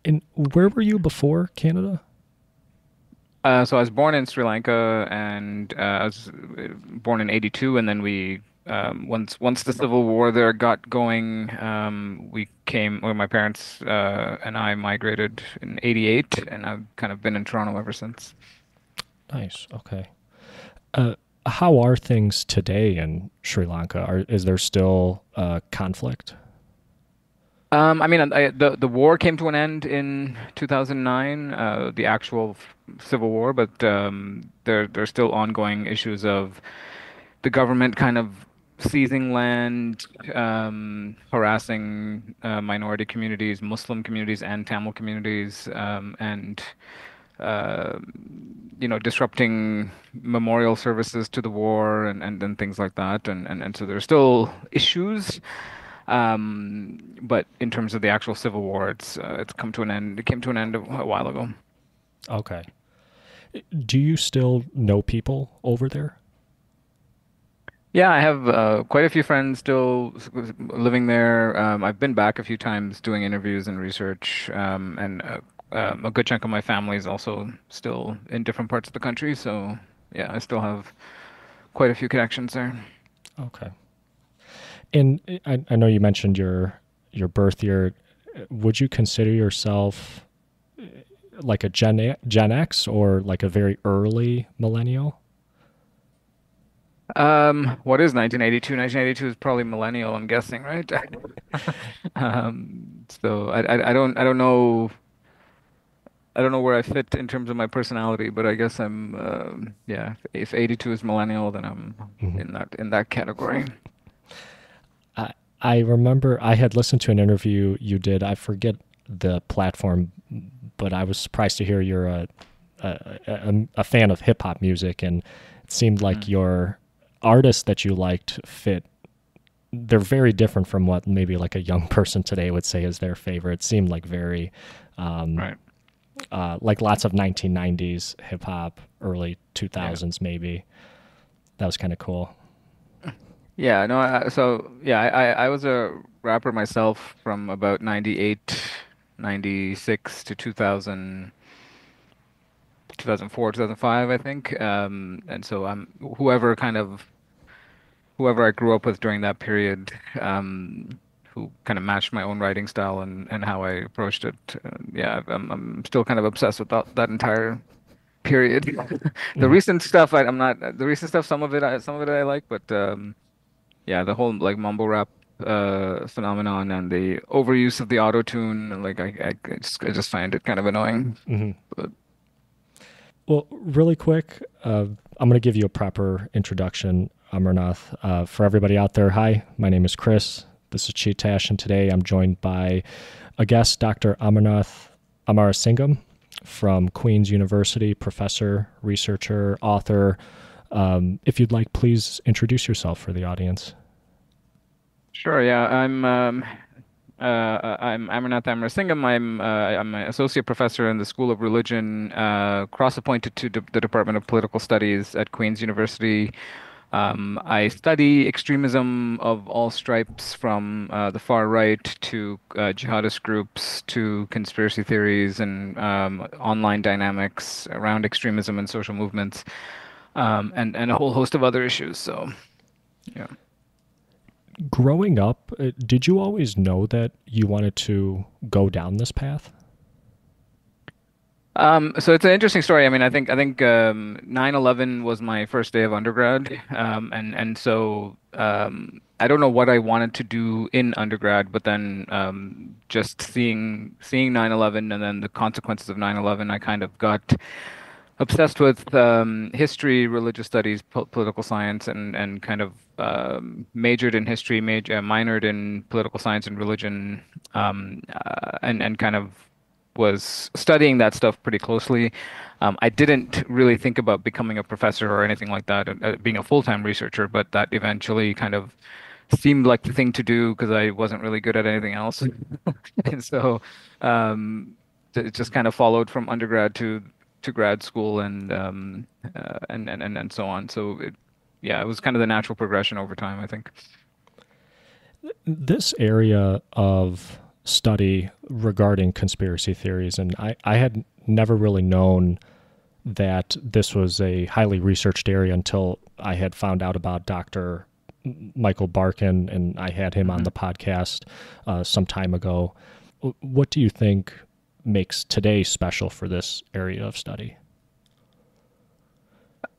And where were you before Canada? So I was born in Sri Lanka, and I was born in '82, and then we once the Civil War there got going, we came, or my parents and I migrated in '88, and I've kind of been in Toronto ever since. Nice. Okay. Uh, how are things today in Sri Lanka? Is there still conflict? I mean, the war came to an end in 2009, the actual civil war, but there's still ongoing issues of the government kind of seizing land, harassing minority communities, Muslim communities, and Tamil communities, and uh, disrupting memorial services to the war and things like that. And so there's still issues. But in terms of the actual civil war, it's come to an end. It came to an end a while ago. Okay. Do you still know people over there? Yeah, I have quite a few friends still living there. I've been back a few times doing interviews and research, and a good chunk of my family is also still in different parts of the country. So yeah, I still have quite a few connections there. Okay. And I know you mentioned your birth year. Would you consider yourself like a Gen X or like a very early millennial? What is 1982? 1982 is probably millennial, I'm guessing, right? So I don't know. I don't know where I fit in terms of my personality, but I guess I'm yeah, if 82 is millennial, then I'm Mhm. in that category. I I remember I had listened to an interview you did. I forget the platform, but I was surprised to hear you're a fan of hip hop music, and it seemed like Mhm. your artists that you liked fit. They're very different from what maybe like a young person today would say is their favorite. It seemed like very um, Right. like lots of 1990s hip hop, early Yeah. 2000s maybe. That was kind of cool. Yeah, no, so yeah, I was a rapper myself from about 98, 96 to 2000, 2004, 2005, I think. And so I'm whoever I grew up with during that period, who kind of matched my own writing style and how I approached it. Yeah, I'm still kind of obsessed with that entire period. The Mhm. recent stuff I'm not the recent stuff. Some of it I like, but yeah, the whole like mumble rap phenomenon and the overuse of the auto tune, like I just find it kind of annoying. Mhm. But Well, really quick, I'm going to give you a proper introduction, Amarnath. For everybody out there, hi, my name is Chris. This is Chee-Tash, and today I'm joined by a guest, Dr. Amarnath Amarasingam from Queen's University, professor, researcher, author. If you'd like, please introduce yourself for the audience. sure, yeah, I'm Amarnath Amarasingam. I'm an associate professor in the School of Religion, cross-appointed to the Department of Political Studies at Queen's University. I study extremism of all stripes, from the far right to jihadist groups to conspiracy theories and online dynamics around extremism and social movements, and a whole host of other issues. So, yeah. Growing up, did you always know that you wanted to go down this path? So it's an interesting story. I mean, I think 9/11 was my first day of undergrad, and so I don't know what I wanted to do in undergrad, but then just seeing 9/11 and then the consequences of 9/11, I kind of got obsessed with history, religious studies, political science, and kind of majored in history, minored in political science and religion, and kind of was studying that stuff pretty closely. I didn't really think about becoming a professor or anything like that, being a full-time researcher, but that eventually kind of seemed like the thing to do because I wasn't really good at anything else. And so it just kind of followed from undergrad to grad school and so on. So yeah, it was kind of the natural progression over time, I think. This area of study regarding conspiracy theories, and I had never really known that this was a highly researched area until I had found out about Dr. Michael Barkin, and I had him on the podcast some time ago. What do you think makes today special for this area of study?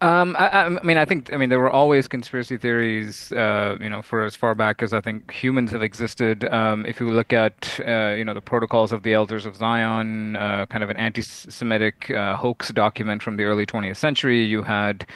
I mean, I mean, there were always conspiracy theories, for as far back as I think humans have existed. If you look at, the Protocols of the Elders of Zion, kind of an anti-Semitic hoax document from the early 20th century, you had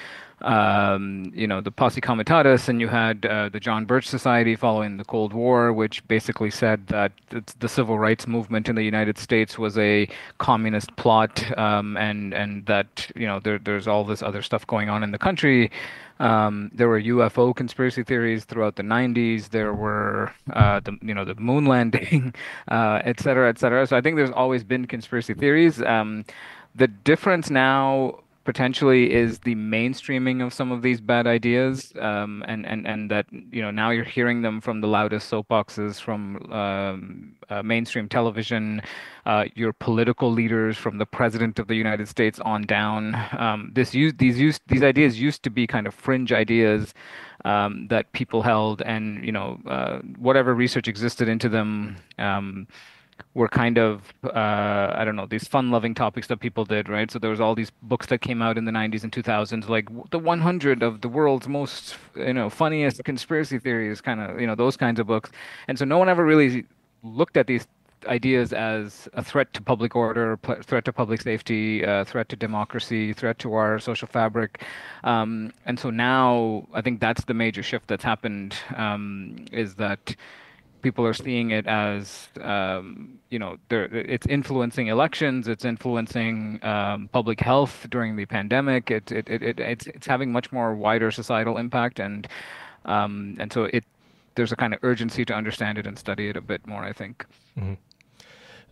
the Posse Comitatus, and you had the John Birch Society following the Cold War, which basically said that the civil rights movement in the United States was a communist plot, and that there's all this other stuff going on in the country. There were UFO conspiracy theories throughout the 90s. There were the moon landing, et cetera, et cetera. So I think there's always been conspiracy theories. The difference now potentially is the mainstreaming of some of these bad ideas, and that now you're hearing them from the loudest soapboxes, from mainstream television, your political leaders, from the president of the United States on down. These ideas used to be kind of fringe ideas that people held, and whatever research existed into them. Were kind of I don't know, these fun-loving topics that people did, right? So there was all these books that came out in the 90s and 2000s, like the 100 of the world's most funniest conspiracy theories, kind of those kinds of books. And so no one ever really looked at these ideas as a threat to public order, threat to public safety, threat to democracy, threat to our social fabric. And so now I think that's the major shift that's happened, is that people are seeing it as it's influencing elections, it's influencing public health during the pandemic. It's having much more wider societal impact, and so there's a kind of urgency to understand it and study it a bit more, I think. Mhm.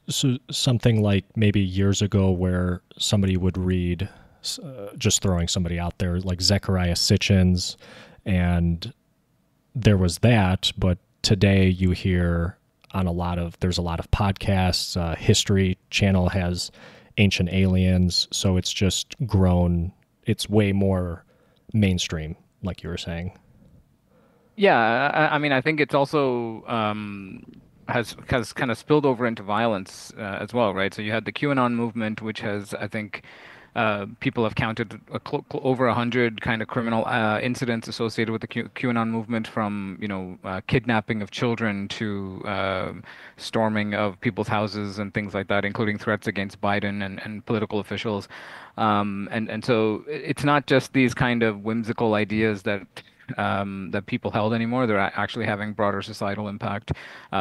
So something like maybe years ago where somebody would read, just throwing somebody out there, like Zecharia Sitchin's, and there was that, but today you hear there's a lot of podcasts. History Channel has Ancient Aliens, so it's just grown. It's way more mainstream, like you were saying. Yeah, I mean, I think it's also has kind of spilled over into violence as well, right? So you had the QAnon movement, which has, I think, people have counted over 100 kind of criminal incidents associated with the QAnon movement, from kidnapping of children to storming of people's houses and things like that, including threats against Biden and political officials. And so it's not just these kind of whimsical ideas that people held anymore. They're actually having broader societal impact.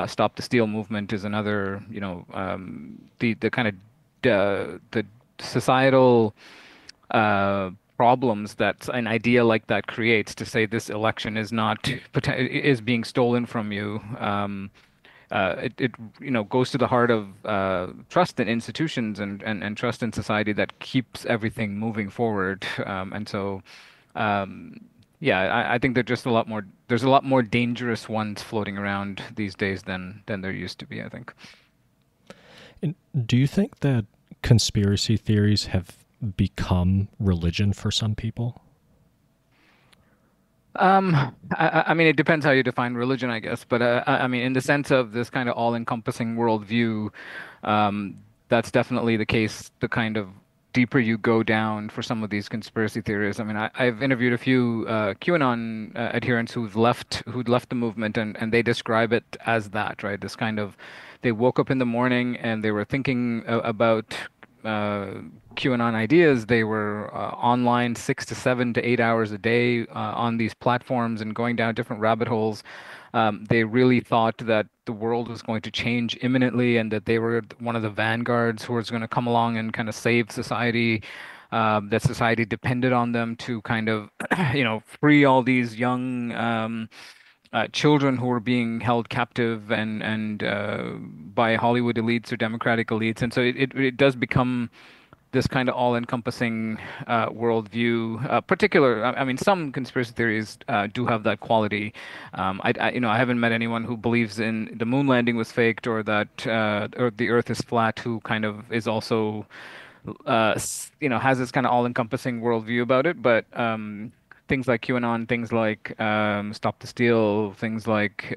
Stop the Steal movement is another, the kind of the societal problems that an idea like that creates, to say this election is not is being stolen from you. It goes to the heart of trust in institutions and trust in society that keeps everything moving forward. And so yeah, I think there's a lot more dangerous ones floating around these days than there used to be, I think. And do you think that conspiracy theories have become religion for some people? I mean, it depends how you define religion, I guess. But I mean, in the sense of this kind of all-encompassing worldview, that's definitely the case. The kind of deeper you go down for some of these conspiracy theories. I mean, I've interviewed a few QAnon adherents who'd left the movement, and they describe it as that, right? This kind of, they woke up in the morning and they were thinking about QAnon ideas. They were online 6 to 7 to 8 hours a day on these platforms and going down different rabbit holes. They really thought that the world was going to change imminently, and that they were one of the vanguards who was going to come along and kind of save society. That society depended on them to kind of, free all these young children who were being held captive and by Hollywood elites or Democratic elites. And so it does become this kind of all-encompassing worldview. I mean, some conspiracy theories do have that quality. I haven't met anyone who believes in the moon landing was faked or that or the Earth is flat, who kind of is also has this kind of all-encompassing worldview about it. But things like QAnon, things like Stop the Steal, things like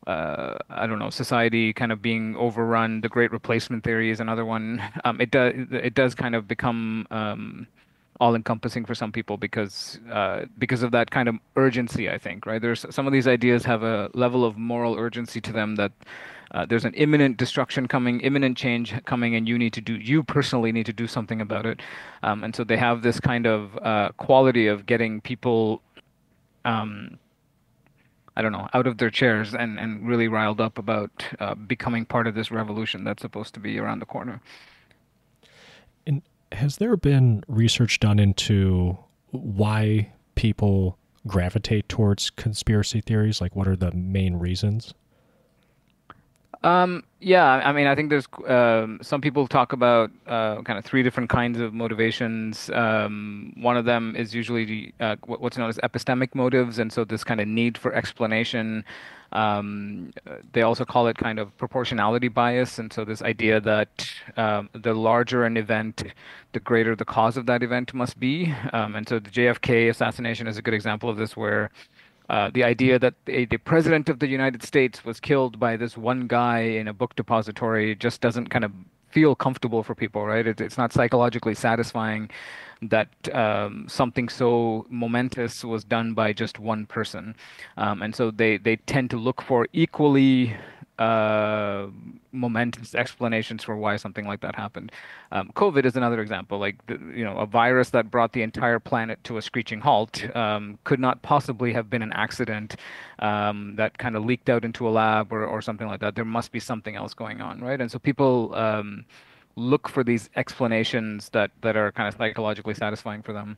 I don't know, society kind of being overrun. The Great Replacement theory is another one. It does kind of become all-encompassing for some people because of that kind of urgency, I think, right? There's some of these ideas have a level of moral urgency to them that there's an imminent destruction coming, imminent change coming, and you personally need to do something about it. And so they have this kind of quality of getting people. Um, I don't know, out of their chairs and really riled up about becoming part of this revolution that's supposed to be around the corner. And has there been research done into why people gravitate towards conspiracy theories? Like, what are the main reasons? Yeah, I mean, I think there's some people talk about kind of three different kinds of motivations. One of them is usually what's known as epistemic motives, and so this kind of need for explanation. They also call it kind of proportionality bias, and so this idea that the larger an event, the greater the cause of that event must be. And so the JFK assassination is a good example of this, where the idea that the president of the United States was killed by this one guy in a book depository just doesn't kind of feel comfortable for people, right? It's not psychologically satisfying that something so momentous was done by just one person. And so they tend to look for equally uh, momentous explanations for why something like that happened. COVID is another example, like a virus that brought the entire planet to a screeching halt could not possibly have been an accident that kind of leaked out into a lab or something like that. There must be something else going on, right? And so people look for these explanations that are kind of psychologically satisfying for them.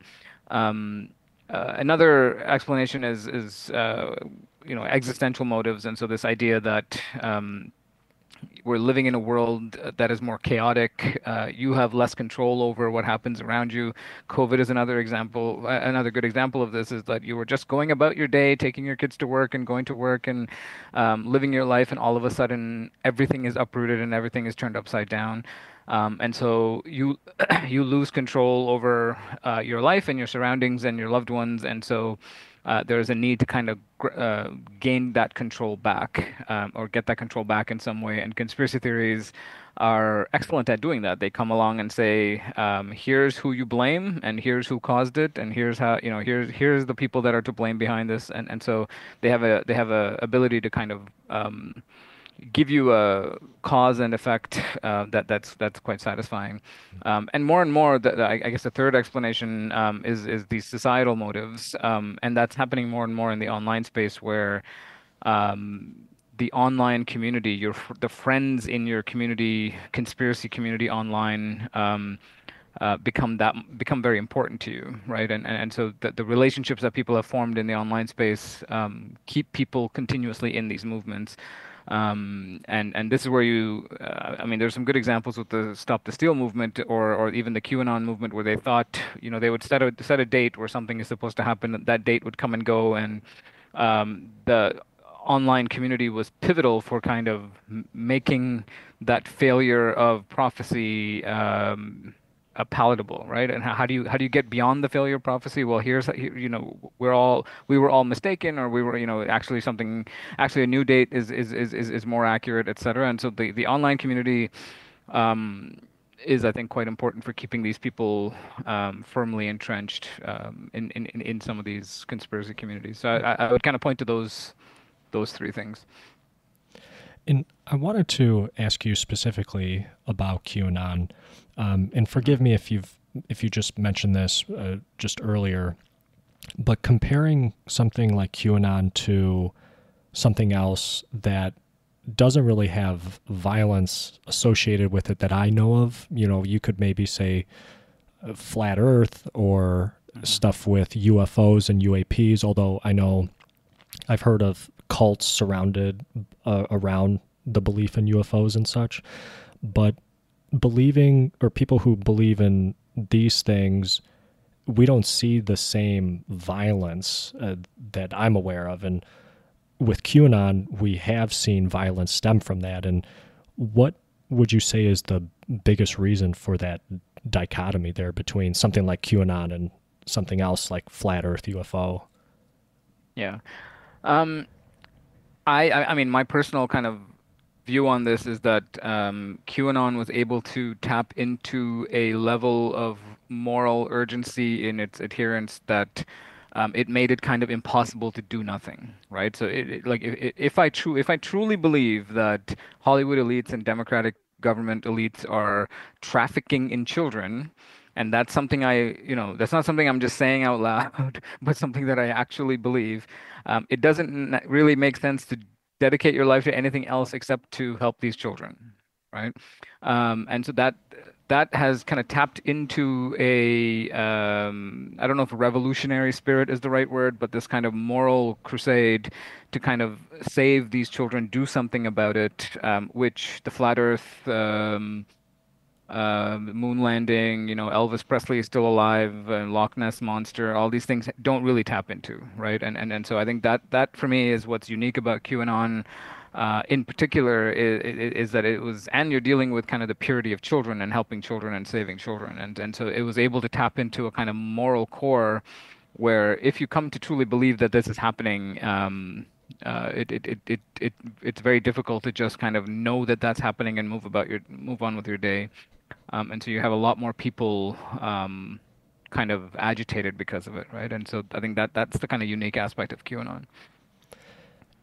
Another explanation is existential motives, and so this idea that we're living in a world that is more chaotic. You have less control over what happens around you. COVID is another example. Another good example of this is that you were just going about your day, taking your kids to work and going to work and living your life, and all of a sudden everything is uprooted and everything is turned upside down. And so you you lose control over your life and your surroundings and your loved ones, and so there's a need to kind of gain that control back or get that control back in some way. And conspiracy theories are excellent at doing that. They come along and say, here's who you blame, and here's who caused it, and here's how, here's the people that are to blame behind this. And so they have a ability to kind of give you a cause and effect that's quite satisfying. And more, I guess the third explanation is these societal motives, and that's happening more and more in the online space, where the online community, the friends in your community, conspiracy community online, become very important to you, right? And so the relationships that people have formed in the online space keep people continuously in these movements. And this is where I mean, there's some good examples with the Stop the Steal movement, or even the QAnon movement, where they thought, they would set a date where something is supposed to happen. That date would come and go, and the online community was pivotal for kind of making that failure of prophecy palatable, right? And how do you get beyond the failure of prophecy? Well, we were all mistaken, or we were, actually a new date is more accurate, etc. And so the online community is, I think, quite important for keeping these people firmly entrenched in some of these conspiracy communities. So I would kind of point to those three things. And I wanted to ask you specifically about QAnon, and forgive me if you just mentioned this just earlier, but comparing something like QAnon to something else that doesn't really have violence associated with it that I know of, you could maybe say flat Earth or stuff with UFOs and UAPs, although I know I've heard of cults surrounded around the belief in UFOs and such. But believing or people who believe in these things, we don't see the same violence that I'm aware of. And with QAnon, we have seen violence stem from that. And what would you say is the biggest reason for that dichotomy there between something like QAnon and something else like flat Earth UFO? Yeah. Um, I mean, my personal kind of view on this is that QAnon was able to tap into a level of moral urgency in its adherence that it made it kind of impossible to do nothing, right? So like if I truly believe that Hollywood elites and democratic government elites are trafficking in children, and that's something that's not something I'm just saying out loud, but something that I actually believe. It doesn't really make sense to dedicate your life to anything else except to help these children, right? And so that has kind of tapped into a I don't know if revolutionary spirit is the right word, but this kind of moral crusade to kind of save these children, do something about it, which the flat Earth. Moon landing, Elvis Presley is still alive, Loch Ness Monster, all these things don't really tap into, right? And so I think that for me is what's unique about QAnon, in particular, is that it was, and you're dealing with kind of the purity of children and helping children and saving children, and so it was able to tap into a kind of moral core where if you come to truly believe that this is happening, it's very difficult to just kind of know that that's happening and move on with your day. And so you have a lot more people kind of agitated because of it, right? And so I think that's the kind of unique aspect of QAnon.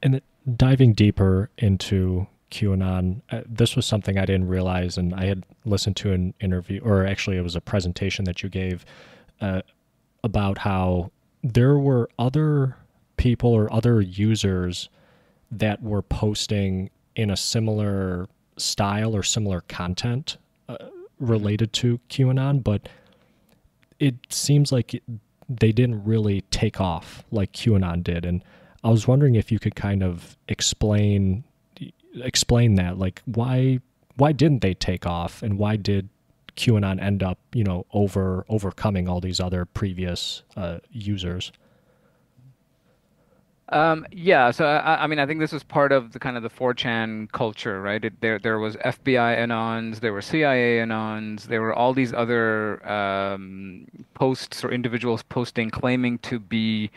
And diving deeper into QAnon, this was something I didn't realize, and I had listened to an interview, or actually, it was a presentation that you gave uh, about how there were other people or other users that were posting in a similar style or similar content Hmm. related to QAnon, but it seems like they didn't really take off like QAnon did. And I was wondering if you could kind of explain that, like why didn't they take off, and why did QAnon end up, overcoming all these other previous users? Yeah, so I mean, I think this was part of the kind of the 4chan culture, right? There was FBI anons, there were CIA anons, there were all these other posts or individuals posting claiming to be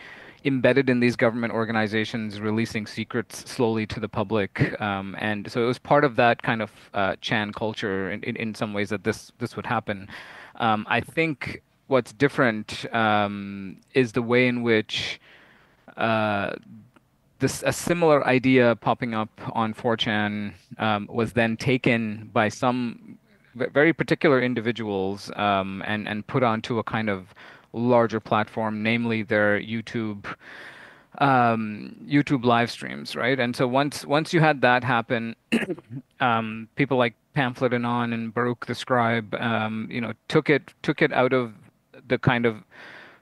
embedded in these government organizations, releasing secrets slowly to the public, and so it was part of that kind of Chan culture in some ways that this would happen. I think what's different is the way in which. Uh, a similar idea popping up on 4chan was then taken by some very particular individuals and put onto a kind of larger platform, namely their YouTube live streams, right? And so once you had that happen, people like Pamphlet Anon and Baruch the Scribe, took it out of the kind of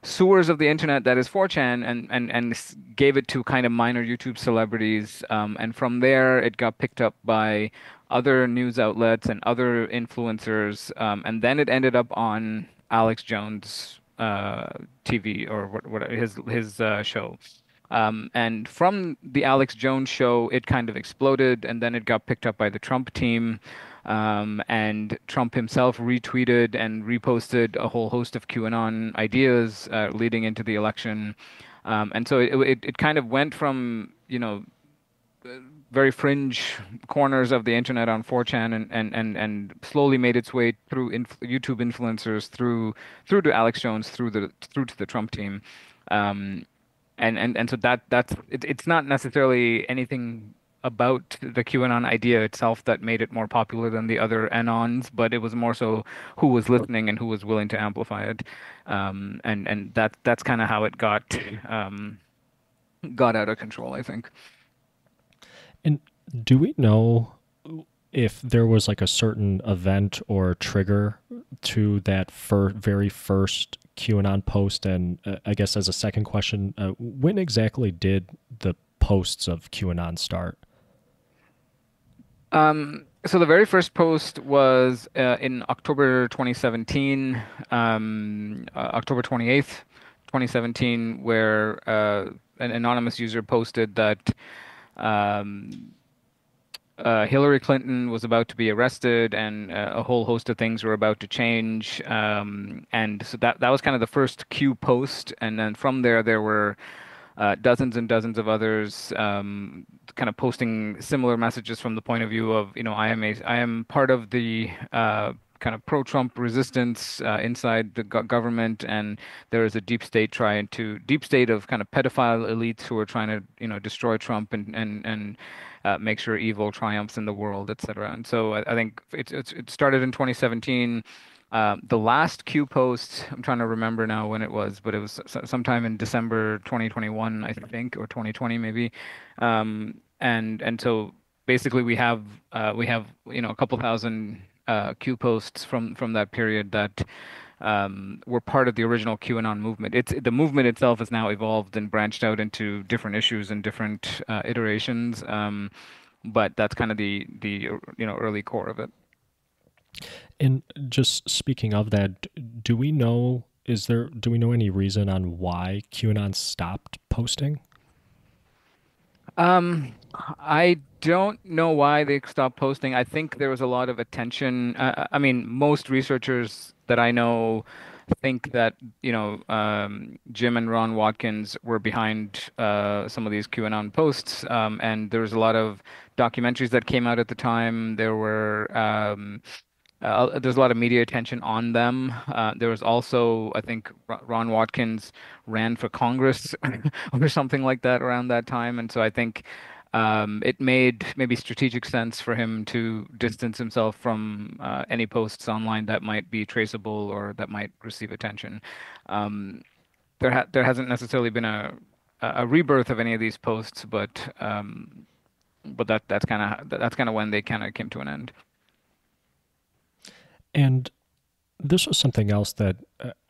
sewers of the internet that is 4chan and gave it to kind of minor YouTube celebrities. And from there, it got picked up by other news outlets and other influencers. And then it ended up on Alex Jones' TV or what his show. And from the Alex Jones show, it kind of exploded, and then it got picked up by the Trump team. And Trump himself retweeted and reposted a whole host of QAnon ideas leading into the election. And so it kind of went from, very fringe corners of the internet on 4chan and slowly made its way through YouTube influencers through to Alex Jones through to the Trump team. Um, and so it's not necessarily anything about the QAnon idea itself that made it more popular than the other anons, but it was more so who was listening and who was willing to amplify it. And that's kind of how it got out of control, I think. And do we know if there was like a certain event or trigger to that very first QAnon post? And I guess as a second question, when exactly did the posts of QAnon start? So the very first post was in October 2017, October 28th, 2017, where an anonymous user posted that um, Hillary Clinton was about to be arrested, and a whole host of things were about to change. And so that was kind of the first Q post, and then from there there were dozens and dozens of others, kind of posting similar messages from the point of view of, I am part of the kind of pro-Trump resistance inside the government, and there is a deep state of kind of pedophile elites who are trying to, destroy Trump and make sure evil triumphs in the world, etc. And so I think it started in 2017. The last Q post, I'm trying to remember now when it was, but it was sometime in December 2021, I think, or 2020 maybe. And so basically we have a couple thousand Q posts from that period that were part of the original QAnon movement. The movement itself has now evolved and branched out into different issues and different iterations. But that's kind of the early core of it. And just speaking of that, do we know any reason on why QAnon stopped posting? I don't know why they stopped posting. I think there was a lot of attention. I mean, most researchers that I know think that, Jim and Ron Watkins were behind some of these QAnon posts. And there was a lot of documentaries that came out at the time. There's a lot of media attention on them. There was also, I think, Ron Watkins ran for Congress or something like that around that time, and so I think it made maybe strategic sense for him to distance himself from any posts online that might be traceable or that might receive attention. Um, there hasn't necessarily been a rebirth of any of these posts, but that's kind of when they kind of came to an end. And this was something else that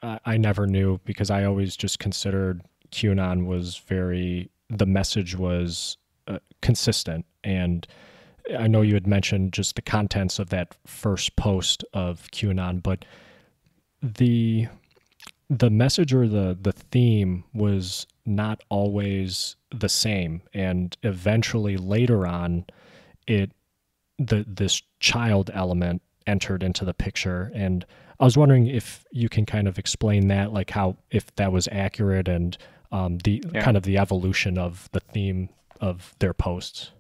I never knew because I always just considered QAnon was the message was consistent. And I know you had mentioned just the contents of that first post of QAnon, but the the message or the theme was not always the same, and eventually later on it this child element entered into the picture. And I was wondering if you can kind of explain that, like how, if that was accurate, and the Yeah. kind of the evolution of the theme of their posts.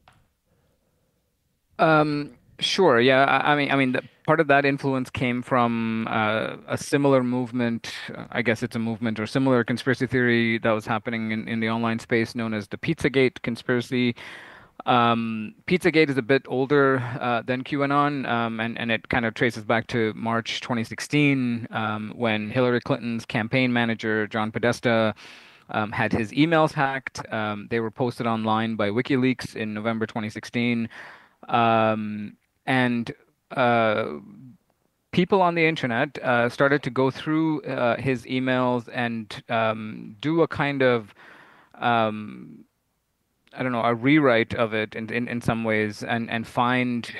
Sure. Yeah. I mean, part of that influence came from a similar movement. I guess it's a movement or similar conspiracy theory that was happening in the online space known as the Pizzagate conspiracy. Pizzagate is a bit older than QAnon, and it kind of traces back to March 2016, when Hillary Clinton's campaign manager, John Podesta, had his emails hacked. They were posted online by WikiLeaks in November 2016. Um, and people on the internet started to go through his emails and do a kind of um, I don't know, a rewrite of it in some ways, and find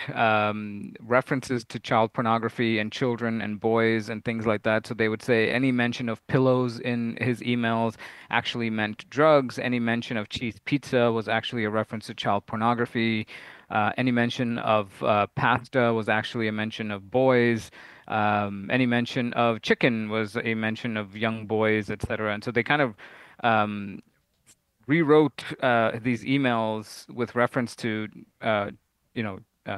references to child pornography and children and boys and things like that. So they would say any mention of pillows in his emails actually meant drugs. Any mention of cheese pizza was actually a reference to child pornography. Any mention of pasta was actually a mention of boys. Any mention of chicken was a mention of young boys, etc. And so they kind of um, rewrote these emails with reference to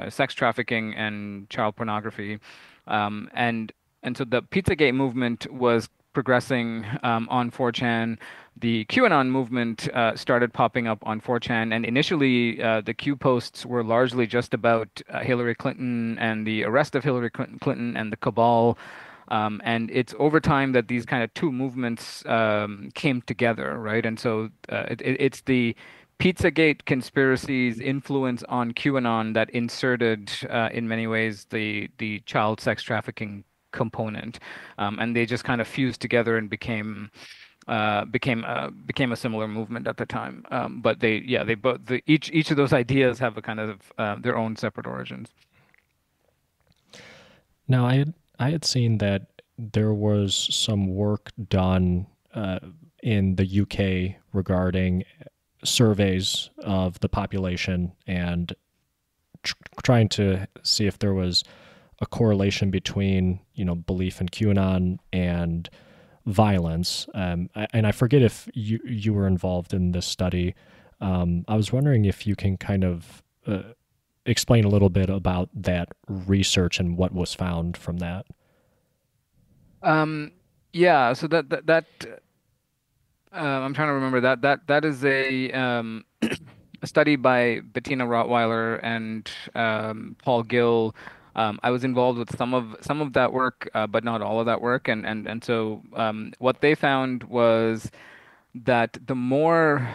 sex trafficking and child pornography, and so the Pizzagate movement was progressing on 4chan. The QAnon movement started popping up on 4chan, and initially the Q posts were largely just about Hillary Clinton and the arrest of Hillary Clinton and the cabal. And it's over time that these kind of two movements came together, right? And so it's the Pizzagate conspiracy's influence on QAnon that inserted, in many ways, the child sex trafficking component, and they just kind of fused together and became a similar movement at the time. But they both each of those ideas have a kind of their own separate origins. Now, I had seen that there was some work done in the UK regarding surveys of the population and trying to see if there was a correlation between belief in QAnon and violence. And I forget if you were involved in this study. I was wondering if you can kind of explain a little bit about that research and what was found from that. Um, yeah, so I'm trying to remember that is a study by Bettina Rottweiler and Paul Gill. I was involved with some of that work, but not all of that work, and so what they found was that the more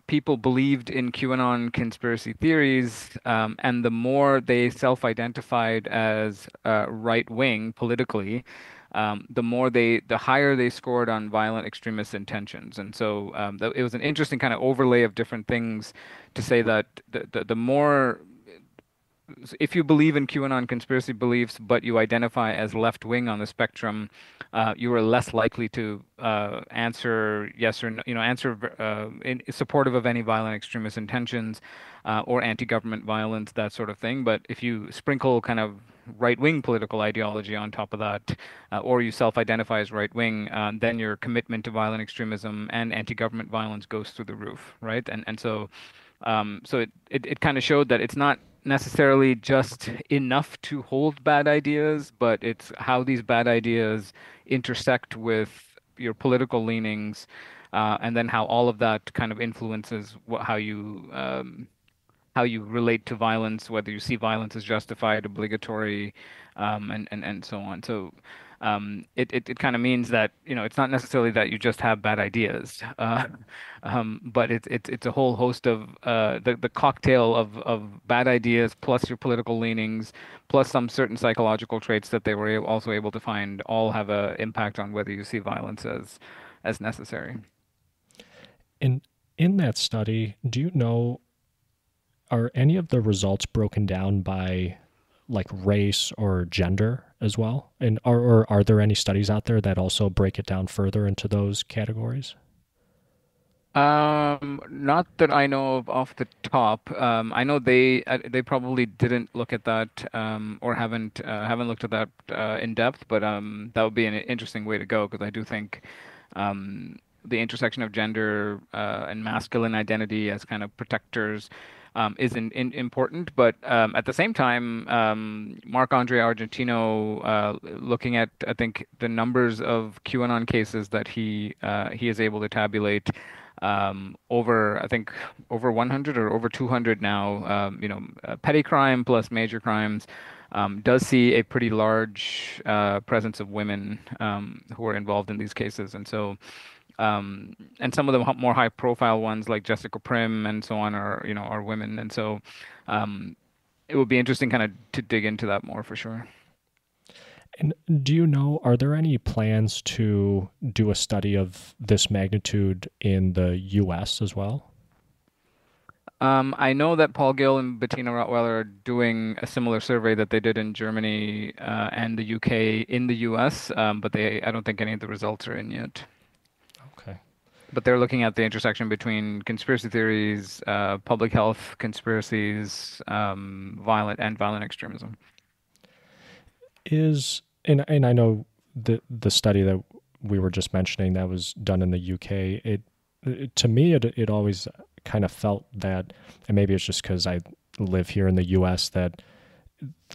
people believed in QAnon conspiracy theories, and the more they self-identified as right wing politically, the higher they scored on violent extremist intentions. And so it was an interesting kind of overlay of different things to say that the more if you believe in QAnon conspiracy beliefs, but you identify as left wing on the spectrum, you are less likely to answer yes or no, answer in supportive of any violent extremist intentions or anti-government violence, that sort of thing. But if you sprinkle kind of right-wing political ideology on top of that, or you self-identify as right-wing, then your commitment to violent extremism and anti-government violence goes through the roof, right? And so it kind of showed that it's not necessarily just enough to hold bad ideas, but it's how these bad ideas intersect with your political leanings, and then how all of that kind of influences how you relate to violence, whether you see violence as justified, obligatory, and so on. So it kind of means that, it's not necessarily that you just have bad ideas, but it's a whole host of the cocktail of bad ideas plus your political leanings plus some certain psychological traits that they were also able to find all have an impact on whether you see violence as necessary. In that study, do you know, are any of the results broken down by like race or gender as well? And or are there any studies out there that also break it down further into those categories? Not that I know of off the top. I know they probably didn't look at that, or haven't looked at that in depth, but that would be an interesting way to go because I do think the intersection of gender and masculine identity as kind of protectors is important. But at the same time, Marc-Andre Argentino, looking at I think the numbers of QAnon cases that he is able to tabulate, over I think over 100 or over 200 now, petty crime plus major crimes, does see a pretty large presence of women who are involved in these cases. And some of the more high profile ones like Jessica Prim and so on are women. And so um, it would be interesting kind of to dig into that more for sure. And do you know, are there any plans to do a study of this magnitude in the US as well? I know that Paul Gill and Bettina Rottweiler are doing a similar survey that they did in Germany and the UK in the US, but I don't think any of the results are in yet. Okay. But they're looking at the intersection between conspiracy theories, public health conspiracies, violent extremism. And I know the study that we were just mentioning that was done in the UK, to me it always kind of felt that, and maybe it's just because I live here in the US, that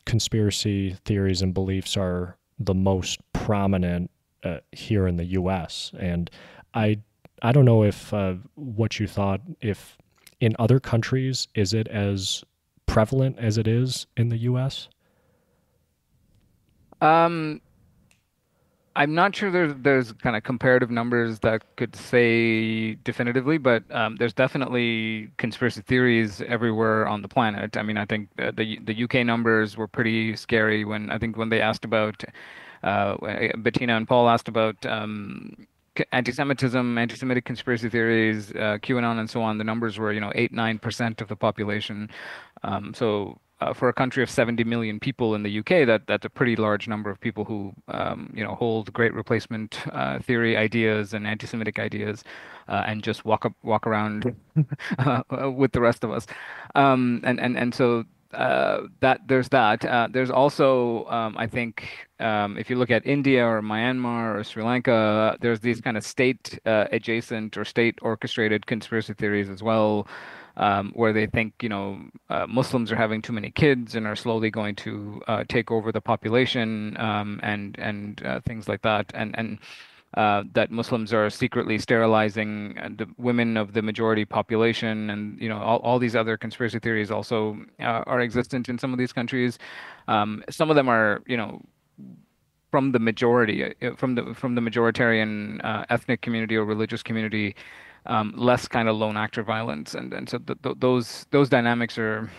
conspiracy theories and beliefs are the most prominent here in the US. And I I don't know if what you thought, if in other countries is it as prevalent as it is in the US? Um, I'm not sure there's kind of comparative numbers that could say definitively, but there's definitely conspiracy theories everywhere on the planet. I mean, I think the UK numbers were pretty scary when I think when they asked about Bettina and Paul asked about anti-Semitism, anti-Semitic conspiracy theories, QAnon, and so on. The numbers were 8, 9% of the population. So for a country of 70 million people in the UK, that's a pretty large number of people who hold great replacement theory ideas and anti-Semitic ideas, and just walk around with the rest of us. And so that there's that. There's also, I think, if you look at India or Myanmar or Sri Lanka, there's these kind of state adjacent or state orchestrated conspiracy theories as well, where they think, Muslims are having too many kids and are slowly going to take over the population, and things like that, and that Muslims are secretly sterilizing the women of the majority population, and all these other conspiracy theories also are existent in some of these countries. Some of them are, from the majority, from the majoritarian ethnic community or religious community, less kind of lone actor violence, and so those dynamics are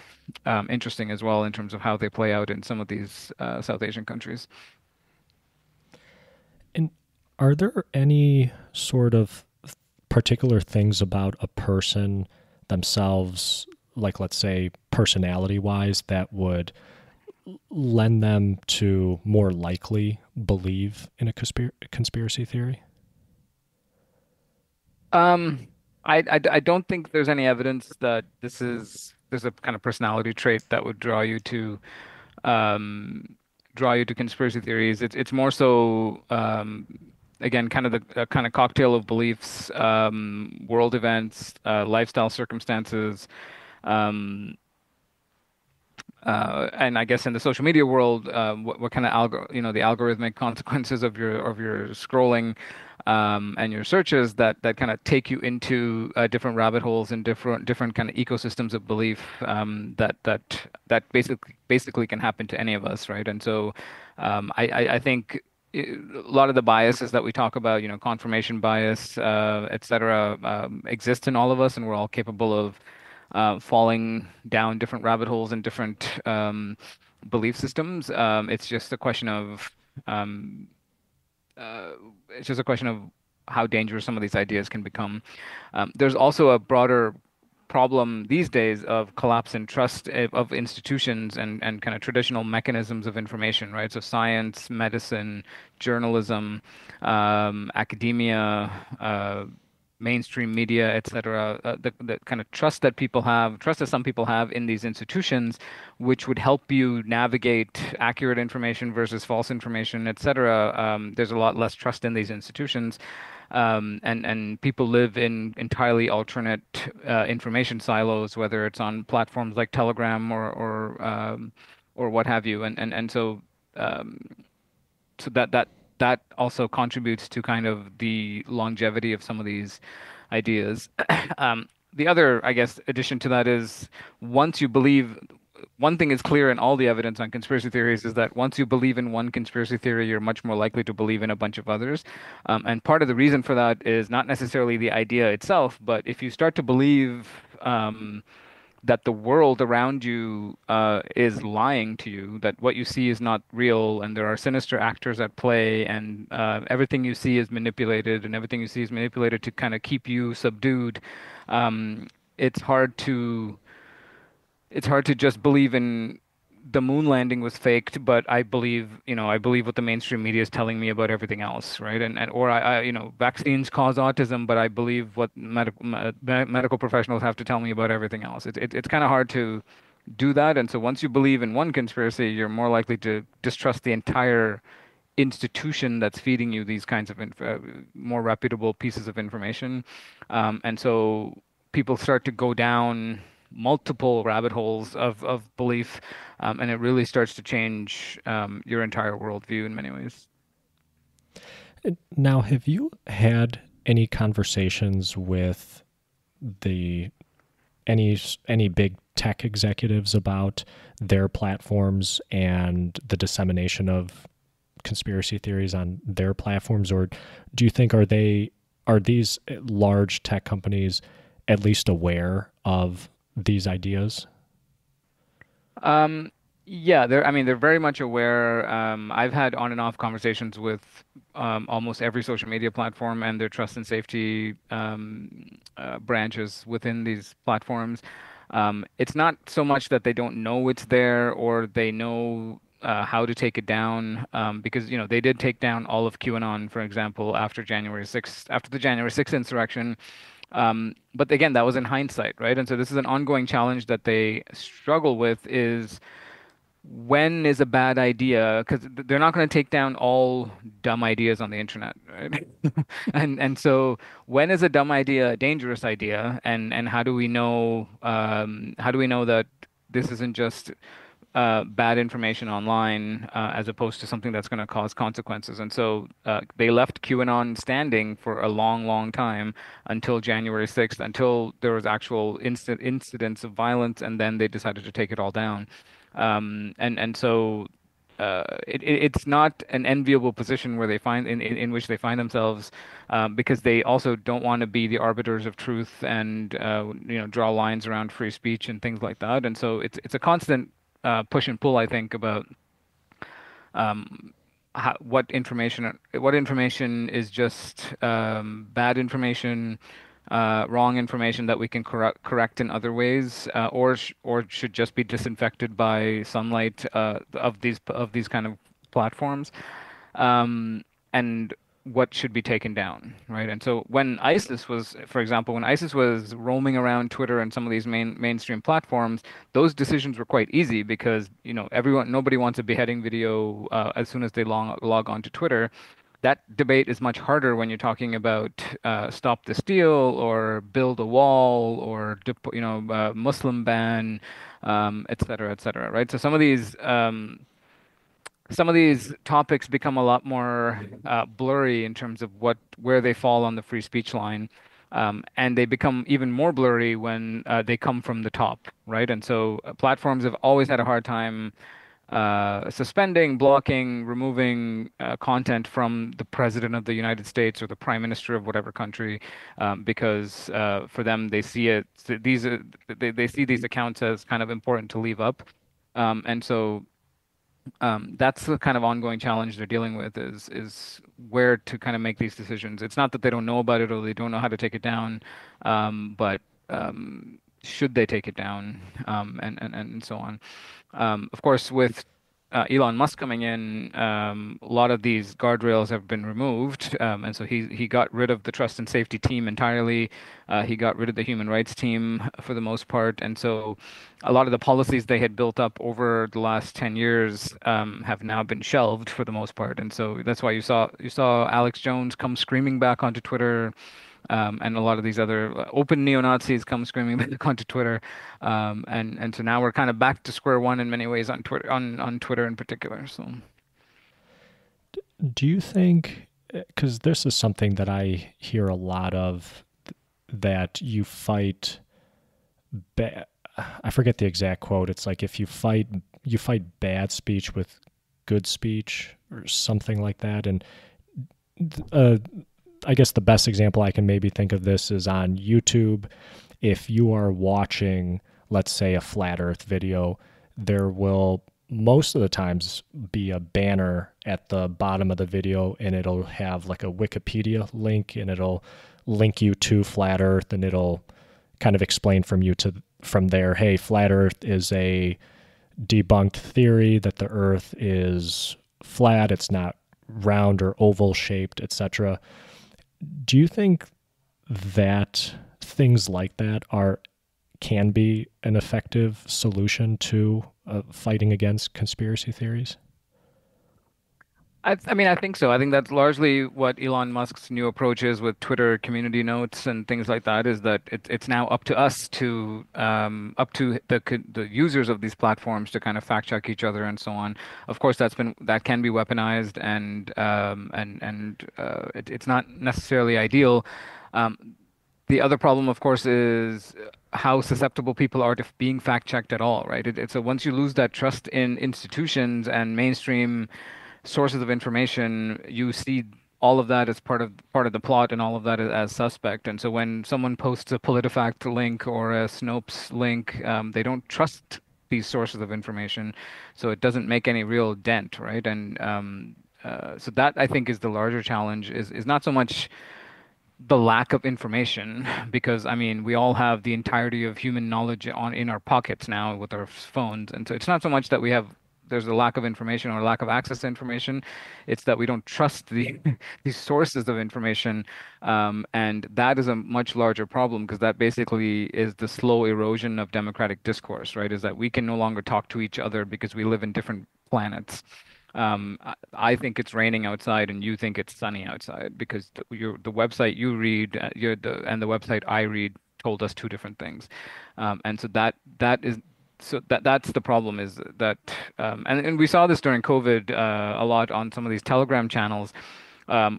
interesting as well in terms of how they play out in some of these South Asian countries. And are there any sort of particular things about a person themselves, like let's say personality wise, that would lend them to more likely believe in a conspiracy theory? Um, I don't think there's any evidence that there's a kind of personality trait that would um, draw you to conspiracy theories. It's more so, again, kind of the kind of cocktail of beliefs, world events, lifestyle circumstances, um, and I guess in the social media world, what kind of the algorithmic consequences of your scrolling, and your searches that kind of take you into different rabbit holes and different kind of ecosystems of belief, that basically can happen to any of us, right? And so, I think a lot of the biases that we talk about, confirmation bias, et cetera, exist in all of us, and we're all capable of falling down different rabbit holes and different belief systems. Um, uh, it's just a question of how dangerous some of these ideas can become. There's also a broader problem these days of collapse in trust of institutions and kind of traditional mechanisms of information, right? So science, medicine, journalism, academia, mainstream media, et cetera, the kind of trust that some people have in these institutions, which would help you navigate accurate information versus false information, et cetera. There's a lot less trust in these institutions. And people live in entirely alternate information silos, whether it's on platforms like Telegram or what have you. And so, um, that also contributes to kind of the longevity of some of these ideas. The other, I guess, addition to that is, once you believe, one thing is clear in all the evidence on conspiracy theories is that once you believe in one conspiracy theory, you're much more likely to believe in a bunch of others. And part of the reason for that is not necessarily the idea itself, but if you start to believe, that the world around you is lying to you, that what you see is not real, and there are sinister actors at play, and everything you see is manipulated, and everything you see is manipulated to kind of keep you subdued. Um, it's hard to it's hard to just believe in the moon landing was faked, but I believe what the mainstream media is telling me about everything else, right? And or vaccines cause autism, but I believe what medical professionals have to tell me about everything else. It's kind of hard to do that, and so once you believe in one conspiracy, you're more likely to distrust the entire institution that's feeding you these kinds of more reputable pieces of information. And so people start to go down multiple rabbit holes of belief, and it really starts to change your entire worldview in many ways. Now, have you had any conversations with the any big tech executives about their platforms and the dissemination of conspiracy theories on their platforms, or do you think are these large tech companies at least aware of these ideas? Um, yeah, I mean, they're very much aware. I've had on and off conversations with almost every social media platform and their trust and safety branches within these platforms. It's not so much that they don't know it's there or they know how to take it down, because they did take down all of QAnon, for example, after January 6th, after the January 6th insurrection. But again, that was in hindsight, right? And so this is an ongoing challenge that they struggle with is when is a bad idea, because they're not going to take down all dumb ideas on the internet, right? And so when is a dumb idea a dangerous idea, and how do we know that this isn't just bad information online, as opposed to something that's going to cause consequences. And so they left QAnon standing for a long, long time until January 6th, until there was actual incidents of violence, and then they decided to take it all down. And so it's not an enviable position where they find in which they find themselves, because they also don't want to be the arbiters of truth and draw lines around free speech and things like that. And so it's a constant push and pull, I think, about what information is just bad information, wrong information that we can correct in other ways, or should just be disinfected by sunlight of these kind of platforms, and what should be taken down, right? And so for example, when ISIS was roaming around Twitter and some of these mainstream platforms, those decisions were quite easy because, nobody wants a beheading video as soon as they log on to Twitter. That debate is much harder when you're talking about stop the steal or build a wall or Muslim ban, et cetera, right? So some of these topics become a lot more blurry in terms of where they fall on the free speech line, and they become even more blurry when they come from the top, right? And so platforms have always had a hard time suspending, blocking, removing content from the president of the United States or the prime minister of whatever country, because for them they see these accounts as kind of important to leave up, and so that's the kind of ongoing challenge they're dealing with is where to kind of make these decisions. It's not that they don't know about it or they don't know how to take it down, but should they take it down, and so on. Of course, with Elon Musk coming in, a lot of these guardrails have been removed, and so he got rid of the trust and safety team entirely. He got rid of the human rights team for the most part, and so a lot of the policies they had built up over the last 10 years have now been shelved for the most part. And so that's why you saw Alex Jones come screaming back onto Twitter, and a lot of these other open neo-Nazis come screaming back onto Twitter, and so now we're kind of back to square one in many ways on Twitter, on Twitter in particular. So Do you think, because this is something that I hear a lot of, that you fight ba- I forget the exact quote. It's like if you fight bad speech with good speech or something like that. And uh, I guess the best example I can maybe think of this is on YouTube. If you are watching, let's say, a flat Earth video, there will most of the times be a banner at the bottom of the video, and it'll have like a Wikipedia link, and it'll link you to flat Earth, and it'll kind of explain from there, hey, flat Earth is a debunked theory that the Earth is flat, it's not round or oval shaped, etc. Do you think that things like that can be an effective solution to fighting against conspiracy theories? I mean, I think so. I think that's largely what Elon Musk's new approach is with Twitter community notes and things like that, is that it's now up to us up to the users of these platforms to kind of fact check each other and so on. Of course, that can be weaponized, and it's not necessarily ideal. The other problem, of course, is how susceptible people are to being fact checked at all, right? So once you lose that trust in institutions and mainstream sources of information, you see all of that as part of the plot and all of that as suspect. And so when someone posts a PolitiFact link or a Snopes link, they don't trust these sources of information, so it doesn't make any real dent, right? And so that I think is the larger challenge is not so much the lack of information because I mean we all have the entirety of human knowledge on in our pockets now with our phones, and so it's not so much that we have there's a lack of information or lack of access to information, it's that we don't trust the these sources of information, and that is a much larger problem because that basically is the slow erosion of democratic discourse, right? Is that we can no longer talk to each other because we live in different planets. I think it's raining outside and you think it's sunny outside because the website you read, and the website I read told us two different things. And so that's the problem is that, and we saw this during COVID a lot on some of these Telegram channels,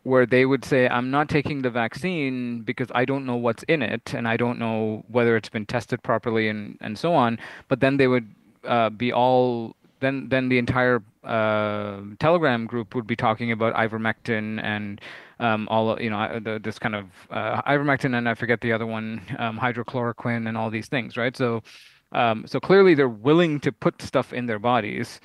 where they would say, I'm not taking the vaccine because I don't know what's in it and I don't know whether it's been tested properly and so on. But then they would be all then the entire Telegram group would be talking about ivermectin and this kind of ivermectin, and I forget the other one, hydrochloroquine and all these things, right? So clearly they're willing to put stuff in their bodies.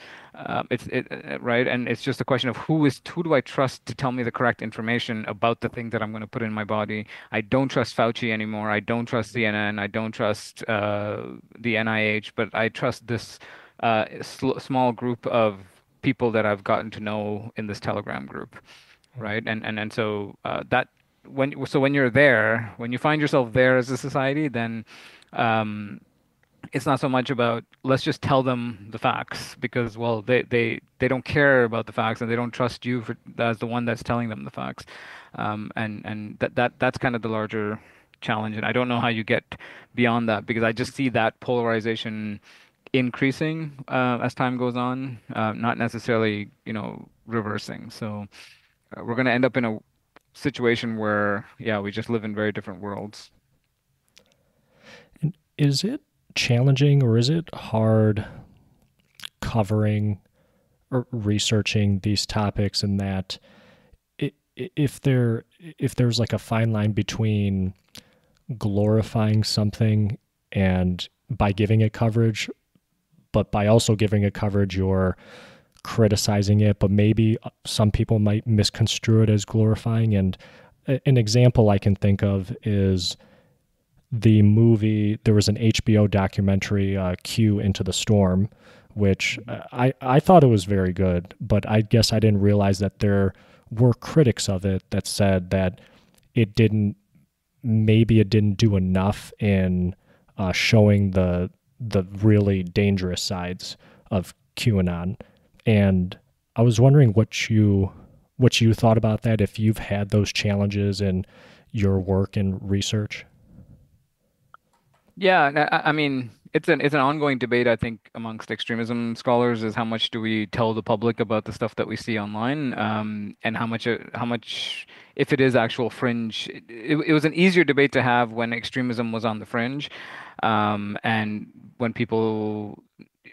Right, and it's just a question of who do I trust to tell me the correct information about the thing that I'm going to put in my body. I don't trust Fauci anymore. I don't trust CNN. I don't trust the NIH, but I trust this small group of people that I've gotten to know in this Telegram group, right? And so that when you're there, when you find yourself there as a society, then um, it's not so much about let's just tell them the facts because well they don't care about the facts and they don't trust you as the one that's telling them the facts, and that's kind of the larger challenge, and I don't know how you get beyond that because I just see that polarization increasing as time goes on, not necessarily reversing. So we're going to end up in a situation where yeah we just live in very different worlds. And is it challenging or is it hard covering or researching these topics, and that if there's like a fine line between glorifying something and by giving it coverage, but by also giving it coverage you're criticizing it, but maybe some people might misconstrue it as glorifying. And an example I can think of is the movie. There was an HBO documentary, Q Into the Storm, which I thought it was very good, but I guess I didn't realize that there were critics of it that said that it didn't maybe it didn't do enough in showing the really dangerous sides of QAnon. And I was wondering what you thought about that, if you've had those challenges in your work and research. Yeah, and I mean, it's an ongoing debate, I think, amongst extremism scholars is how much do we tell the public about the stuff that we see online, and how much if it is actual fringe. It was an easier debate to have when extremism was on the fringe, and when people,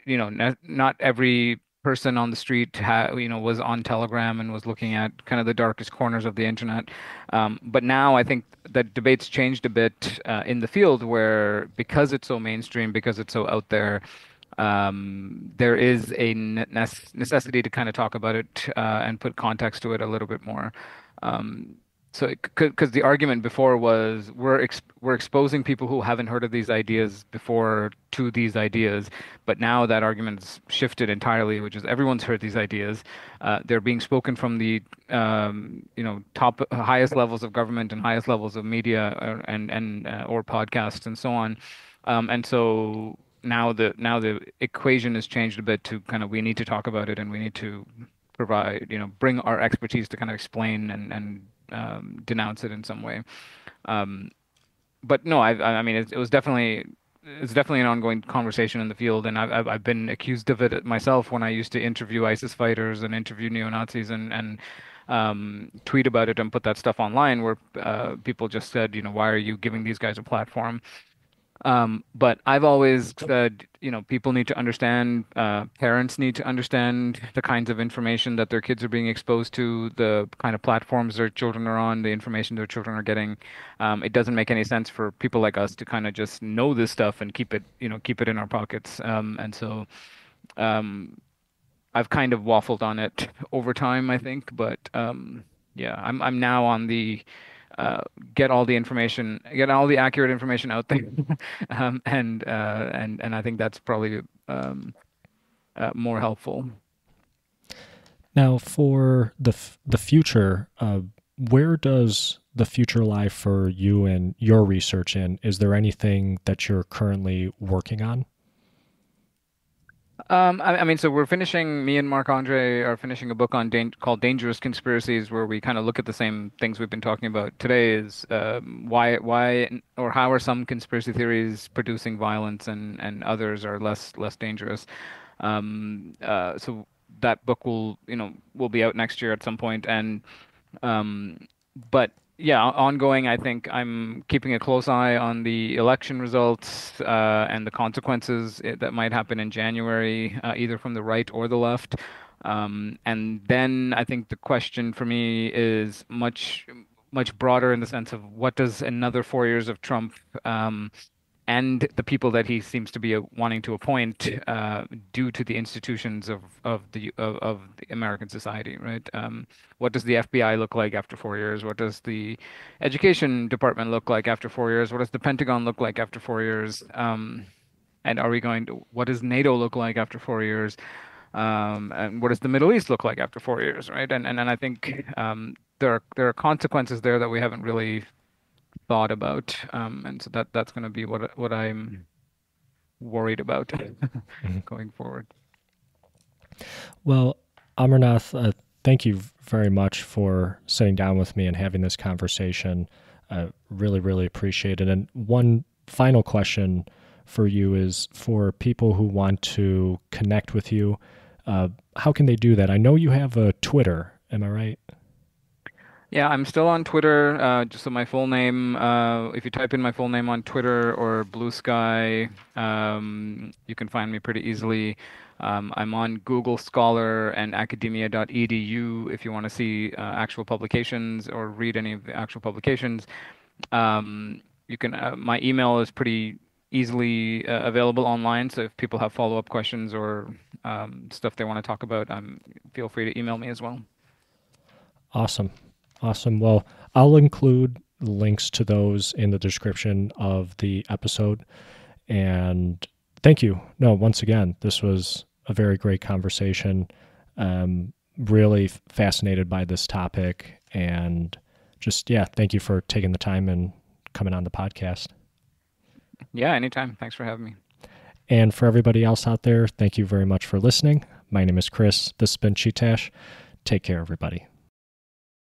not every person on the street was on Telegram and was looking at kind of the darkest corners of the internet. But now I think the debate's changed a bit in the field where because it's so mainstream, because it's so out there, there is a necessity to kind of talk about it and put context to it a little bit more. Um, so, because the argument before was we're exposing people who haven't heard of these ideas before to these ideas, but now that argument's shifted entirely, which is everyone's heard these ideas. They're being spoken from the top highest levels of government and highest levels of media or podcasts and so on. And so now the equation has changed a bit to kind of we need to talk about it and we need to provide, bring our expertise to kind of explain and denounce it in some way. Um, but no, I mean, it's definitely an ongoing conversation in the field, and I've been accused of it myself when I used to interview ISIS fighters and interview neo-Nazis and tweet about it and put that stuff online, where people just said, why are you giving these guys a platform? But I've always said, people need to understand, parents need to understand the kinds of information that their kids are being exposed to, the kind of platforms their children are on, the information their children are getting. It doesn't make any sense for people like us to kind of just know this stuff and keep it in our pockets. And so, um, I've kind of waffled on it over time, I think, but yeah, I'm now on the uh, get all the information, get all the accurate information out there. And I think that's probably more helpful. Now, for the future, where does the future lie for you and your research in? Is there anything that you're currently working on? I mean, so we're finishing, me and Marc Andre are finishing a book on called Dangerous Conspiracies, where we kind of look at the same things we've been talking about today is or how are some conspiracy theories producing violence and others are less dangerous. So that book will be out next year at some point, and um, but yeah, ongoing, I think I'm keeping a close eye on the election results and the consequences that might happen in January, either from the right or the left. And then I think the question for me is much broader in the sense of what does another 4 years of Trump and the people that he seems to be wanting to appoint due to the institutions of the American society, right? What does the FBI look like after 4 years? What does the education department look like after 4 years? What does the Pentagon look like after 4 years? And are we going to, what does NATO look like after 4 years? And what does the Middle East look like after 4 years, right? And I think there are consequences there that we haven't really thought about, and so that's going to be what I'm worried about Mhm. going forward. Well, Amarnath, thank you very much for sitting down with me and having this conversation. Really, really appreciate it. And one final question for you is for people who want to connect with you, how can they do that? I know you have a Twitter. Am I right? Yeah, I'm still on Twitter. Just so my full name, if you type in my full name on Twitter or Blue Sky, you can find me pretty easily. I'm on Google Scholar and academia.edu if you want to see actual publications or read any of the actual publications. You can. My email is pretty easily available online, so if people have follow-up questions or stuff they want to talk about, feel free to email me as well. Awesome. Awesome. Well, I'll include links to those in the description of the episode. And thank you. No, once again, this was a very great conversation. Really fascinated by this topic. And just, yeah, thank you for taking the time and coming on the podcast. Yeah, anytime. Thanks for having me. And for everybody else out there, thank you very much for listening. My name is Chris. This has been Chee-Tash. Take care, everybody.